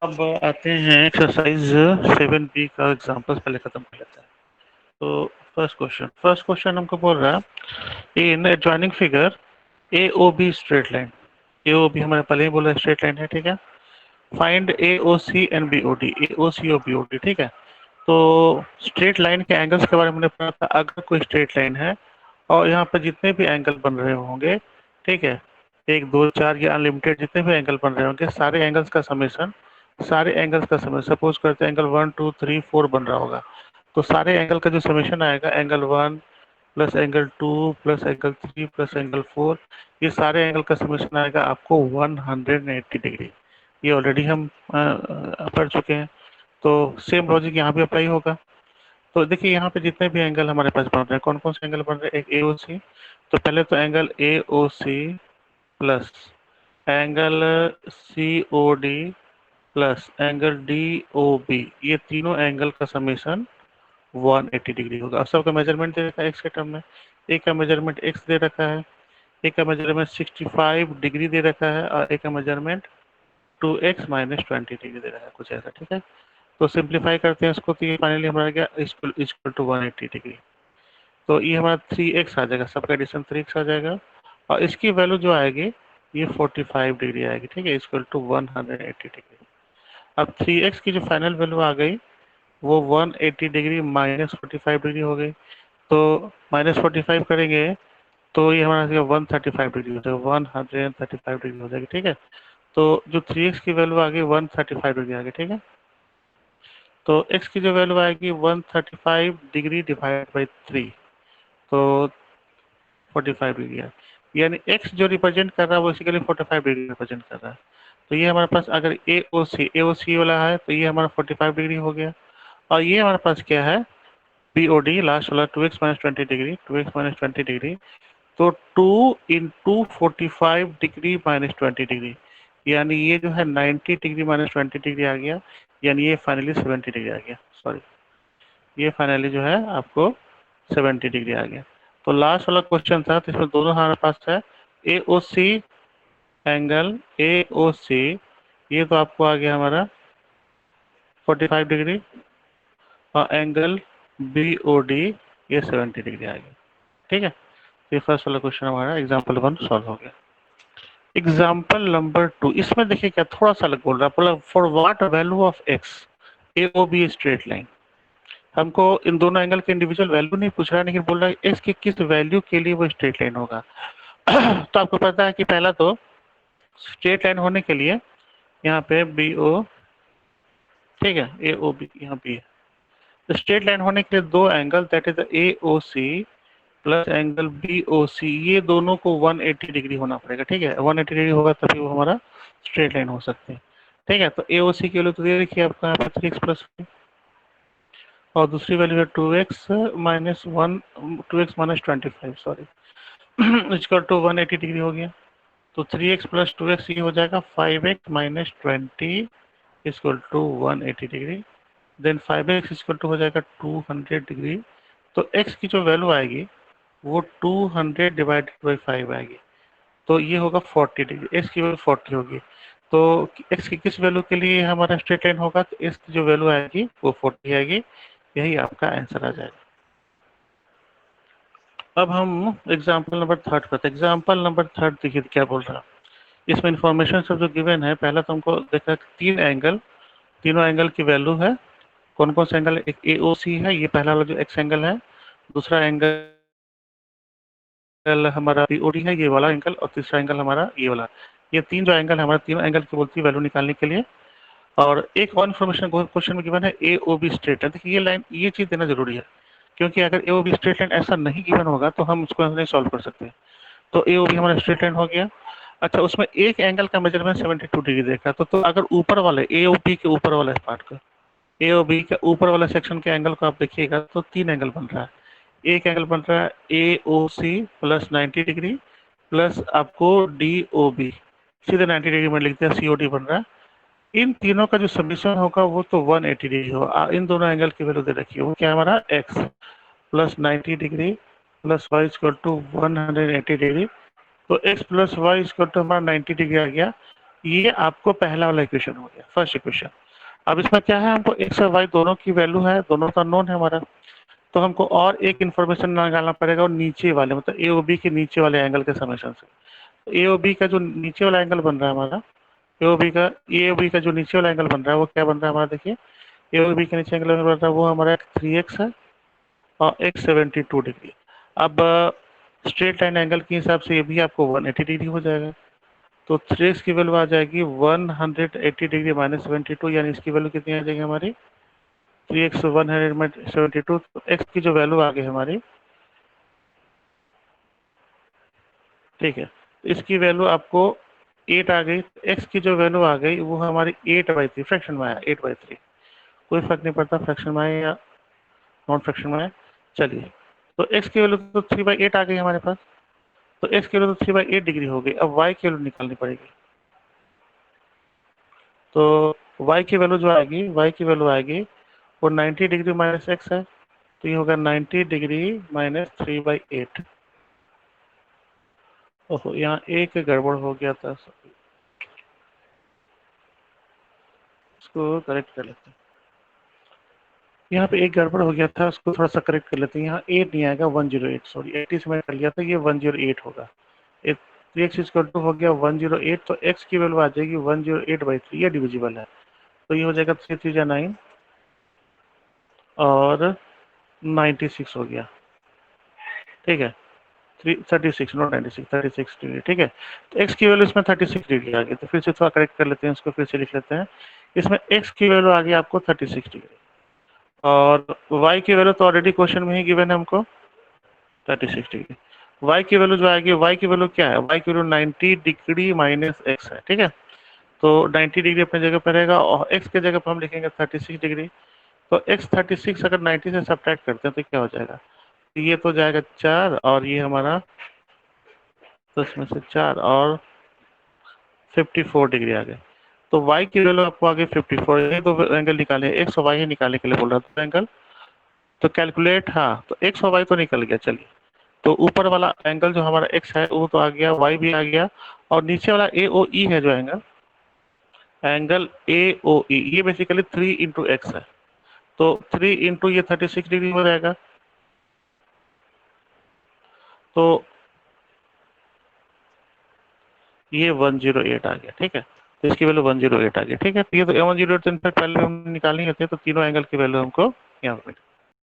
अब आते हैं एक्सरसाइज 7B का एग्जांपल्स पहले खत्म कर लेते हैं। तो फर्स्ट क्वेश्चन हमको बोल रहा है in adjoining figure A O B straight line. A O B हमारे पहले ही बोला स्ट्रेट लाइन है, ठीक है। Find A O C and B O D, A O C और बी ओ डी, ठीक है। तो स्ट्रेट लाइन के एंगल्स के बारे में हमने पढ़ा था। अगर कोई स्ट्रेट लाइन है और यहाँ पर जितने भी एंगल बन रहे होंगे, ठीक है, एक दो चार या अनलिमिटेड जितने भी एंगल बन रहे होंगे, सारे एंगल्स का समेशन, सपोज करते हैं एंगल 1 2 3 4 बन रहा होगा, तो सारे एंगल का जो समेशन आएगा, angle 1 plus angle 2 plus angle 3 plus angle 4, ये सारे एंगल का समेशन आएगा आपको 180 डिग्री। ये ऑलरेडी हम पढ़ चुके हैं। तो सेम लॉजिक यहाँ भी अप्लाई होगा। तो देखिए यहाँ पे जितने भी एंगल हमारे पास बन रहे हैं, कौन कौन से एंगल बन रहे हैं, एक ए ओ सी। तो पहले तो angle A O C plus angle C O D plus angle D O B, ये तीनों एंगल का समेशन 180 डिग्री होगा। अब सबका मेजरमेंट दे रखा है एक्स के टर्म में। एक का मेजरमेंट एक्स दे रखा है, एक का मेजरमेंट 65 डिग्री दे रखा है, और एक का मेजरमेंट 2x माइनस 20 डिग्री दे रखा है, कुछ ऐसा, ठीक है। तो सिंप्लीफाई करते हैं इसको, तो ये फाइनली हमारा गया इक्वल टू 180 डिग्री। तो ये हमारा 3x आ जाएगा, सबका एडिशन 3x आ जाएगा, और इसकी वैल्यू जो आएगी ये 45 डिग्री आएगी, ठीक है, इक्वल टू 180 डिग्री। अब 3x की जो फाइनल वैल्यू आ गई वो 180 डिग्री माइनस 45 डिग्री हो गई। तो माइनस 45 करेंगे तो ये हमारा 135 डिग्री हो जाएगा, 135 डिग्री हो जाएगी, ठीक है। तो जो 3x की वैल्यू आ गई 135 डिग्री आ गई, ठीक है। तो x की जो वैल्यू आएगी 135 डिग्री डिवाइड बाई 3, तो 45 डिग्री है। यानी x जो रिप्रेजेंट कर रहा है वो बेसिकली 45 डिग्री रिप्रेजेंट कर रहा है। तो ये हमारे पास अगर ए ओ सी वाला है तो ये हमारा 45 डिग्री हो गया। और ये हमारे पास क्या है, बी ओ डी लास्ट वाला 2x minus 20 degree, 2x minus 20 degree, तो 2 इंटू 45 डिग्री माइनस 20 डिग्री, यानी ये जो है 90 डिग्री माइनस 20 डिग्री आ गया, यानी ये फाइनली 70 डिग्री आ गया, सॉरी, ये फाइनली जो है आपको 70 डिग्री आ गया। तो लास्ट वाला क्वेश्चन था, तो इसमें दोनों हमारे पास है ए O C, angle A O C, ये तो आपको आ गया हमारा 45 डिग्री, और एंगल बी ओ डी ये 70 डिग्री आ गया, ठीक है। तो ये फर्स्ट वाला क्वेश्चन हमारा एग्जाम्पल 1 सॉल्व हो गया। एग्जाम्पल नंबर 2, इसमें देखिए क्या थोड़ा सा अलग बोल रहा है, बोला for what value of X A O B straight line. हमको इन दोनों एंगल के इंडिविजुअल वैल्यू नहीं पूछ रहा है, लेकिन बोल रहा है एक्स की किस वैल्यू के लिए वो स्ट्रेट लाइन होगा। तो आपको पता है कि पहला तो स्ट्रेट लाइन होने के लिए यहाँ पे बी ओ, ठीक है, ए ओ बी यहाँ पे है। तो स्ट्रेट लाइन होने के लिए दो angle, that is A O C plus angle B O C, ये दोनों को 180 डिग्री होना पड़ेगा, ठीक है। 180 डिग्री होगा तभी वो हमारा स्ट्रेट लाइन हो सकते हैं, ठीक है। तो ए ओ सी की वैल्यू तो दे रखी है आपको यहाँ पे 3x प्लस, और दूसरी वैल्यू है 2x minus 1, 2x minus 25, sorry, इसका टू 180 डिग्री हो गया। तो 3x प्लस 2x ये हो जाएगा 5x minus 20 equal to 180 degree. Then 5x equal to हो जाएगा 200 डिग्री। तो x की जो वैल्यू आएगी वो 200 डिवाइडेड बाई 5 आएगी, तो ये होगा 40 डिग्री, x की वैल्यू 40 होगी। तो x की किस वैल्यू के लिए हमारा स्ट्रेट लाइन होगा, तो x की जो वैल्यू आएगी वो 40 आएगी, यही आपका आंसर आ जाएगा। अब हम एग्जाम्पल नंबर 3 पर, एग्जाम्पल नंबर 3 देखिए क्या बोल रहा है। इसमें इंफॉर्मेशन सब जो गिवन है, पहला तो हमको देखा 3 एंगल, तीनों एंगल की वैल्यू है। कौन कौन से एंगल, एक ए ओ सी है, ये पहला वाला जो एक्स एंगल है, दूसरा एंगल हमारा बी ओ डी है ये वाला एंगल, और तीसरा एंगल हमारा ये वाला। ये तीन जो एंगल हमारा, तीनों एंगल की बोलती है वैल्यू निकालने के लिए। और एक और इन्फॉर्मेशन क्वेश्चन में गिवन है ए ओ बी स्ट्रेट लाइन। देखिए ये लाइन, ये चीज देना जरूरी है, क्योंकि अगर ए ओ बी स्ट्रेट लाइन ऐसा नहीं गिवन होगा तो हम उसको नहीं सॉल्व कर सकते। तो ए ओ बी हमारा स्ट्रेट लाइन हो गया। अच्छा, उसमें एक एंगल का मेजरमेंट 72 डिग्री देखा, तो अगर ऊपर वाले ए ओ बी के ऊपर वाले पार्ट का, ए ओ बी के ऊपर वाला सेक्शन के एंगल को आप देखिएगा तो 3 एंगल बन रहा है। एक एंगल बन रहा है ए O C plus 90 degree plus आपको डी ओ बी, सीधे 90 डिग्री में लिखते हैं, सी ओ डी बन रहा है। इन तीनों का जो समीशन होगा वो तो 180 डिग्री होगा। इन दोनों एंगल की वैल्यू दे रखी है, वो क्या है हमारा x plus 90 degree plus y equal to 180 degree. तो x plus y equal to हमारा 90 डिग्री आ गया, ये आपको पहला वाला इक्वेशन हो गया, फर्स्ट इक्वेशन। अब इसमें क्या है, हमको एक्स और वाई दोनों की वैल्यू है, दोनों का नोन है हमारा। तो हमको और एक इन्फॉर्मेशन निकालना पड़ेगा, और नीचे वाले मतलब ए ओ बी के नीचे वाले एंगल के समेशन से। तो ए ओ बी का जो नीचे वाला एंगल बन रहा है हमारा, ए ओ बी का जो नीचे वाला एंगल बन रहा है वो क्या बन रहा है हमारा, देखिए। ए ओ बी के नीचे एंगल बन रहा है वो हमारा 3x है और x 72 डिग्री। अब स्ट्रेट लाइन एंगल के हिसाब से ये भी आपको 180 डिग्री हो जाएगा। तो 3x की वैल्यू आ जाएगी 180 डिग्री माइनस 72, यानी इसकी वैल्यू कितनी आ जाएगी हमारी 3x 172। तो x की जो वैल्यू आ गई हमारी, ठीक है, तो इसकी वैल्यू आपको 8 आ गई। x की जो वैल्यू आ गई वो हमारी 8/3 फ्रैक्शन में आया, 8/3। कोई फर्क नहीं पड़ता फ्रैक्शन में आए या नॉन फ्रैक्शन में आए। चलिए, तो x की वैल्यू तो 3/8 आ गई हमारे पास। तो x की वैल्यू तो 3/8 डिग्री हो गई। अब y की वैल्यू निकालनी पड़ेगी। तो y की वैल्यू जो आएगी, y की वैल्यू आएगी वो 90 डिग्री माइनस x है। तो ये होगा 90 डिग्री माइनस 3/8। ओहो, यहाँ एक गड़बड़ हो गया था, इसको करेक्ट कर लेते हैं। यहाँ पे एक गड़बड़ हो गया था, उसको थोड़ा सा करेक्ट कर लेते हैं। यहाँ 8 नहीं आएगा, 108, सॉरी 80 से मैंने कर लिया था, ये 108 होगा। एक 3x इक्वल टू हो गया 108, तो x की वैल्यू आ जाएगी 108/3, ये डिविजिबल है। तो ये हो जाएगा 3 3 जा 9 और 96 हो गया, ठीक है। 36, नॉट 96, 36 डिग्री, ठीक है। तो x की वैल्यू इसमें 36 डिग्री आ गई। तो फिर से थोड़ा करेक्ट कर लेते हैं, इसको फिर से लिख लेते हैं। इसमें x की वैल्यू आ गई आपको 36 डिग्री, और y की वैल्यू तो ऑलरेडी क्वेश्चन में ही गिवन है हमको, 36 डिग्री। y की वैल्यू जो आएगी, y की वैल्यू क्या है, y की वैल्यू 90 डिग्री माइनस x है, ठीक है। तो 90 डिग्री अपनी जगह पर रहेगा, और x की जगह पर हम लिखेंगे 36 डिग्री। तो x 36 अगर 90 से सब्ट्रैक्ट करते हैं तो क्या हो जाएगा, ये तो जाएगा 4, और ये हमारा 10 में से 4 और 54 डिग्री आ गए। तो y की वैल्यू आपको आ गई 54। ये दो एंगल निकाले, एक्स और वाई ही निकालने के लिए बोल रहा था एंगल। तो कैलकुलेट, हाँ, तो एक्स और वाई तो निकल गया। चलिए, तो ऊपर वाला एंगल जो हमारा x है वो तो आ गया, y भी आ गया, और नीचे वाला ए ओ ई है जो एंगल, एंगल ए ओ ई, ये बेसिकली 3 × x है। तो 3 × ये 36 डिग्री हो जाएगा। तो ये 108 आ गया, ठीक है। तो इसकी वैल्यू 108 आ गई, ठीक है। तो ये तो 108 तो इनफैक्ट पहले हम निकालेंगे थे, तो तीनों एंगल की वैल्यू हमको यहाँ पे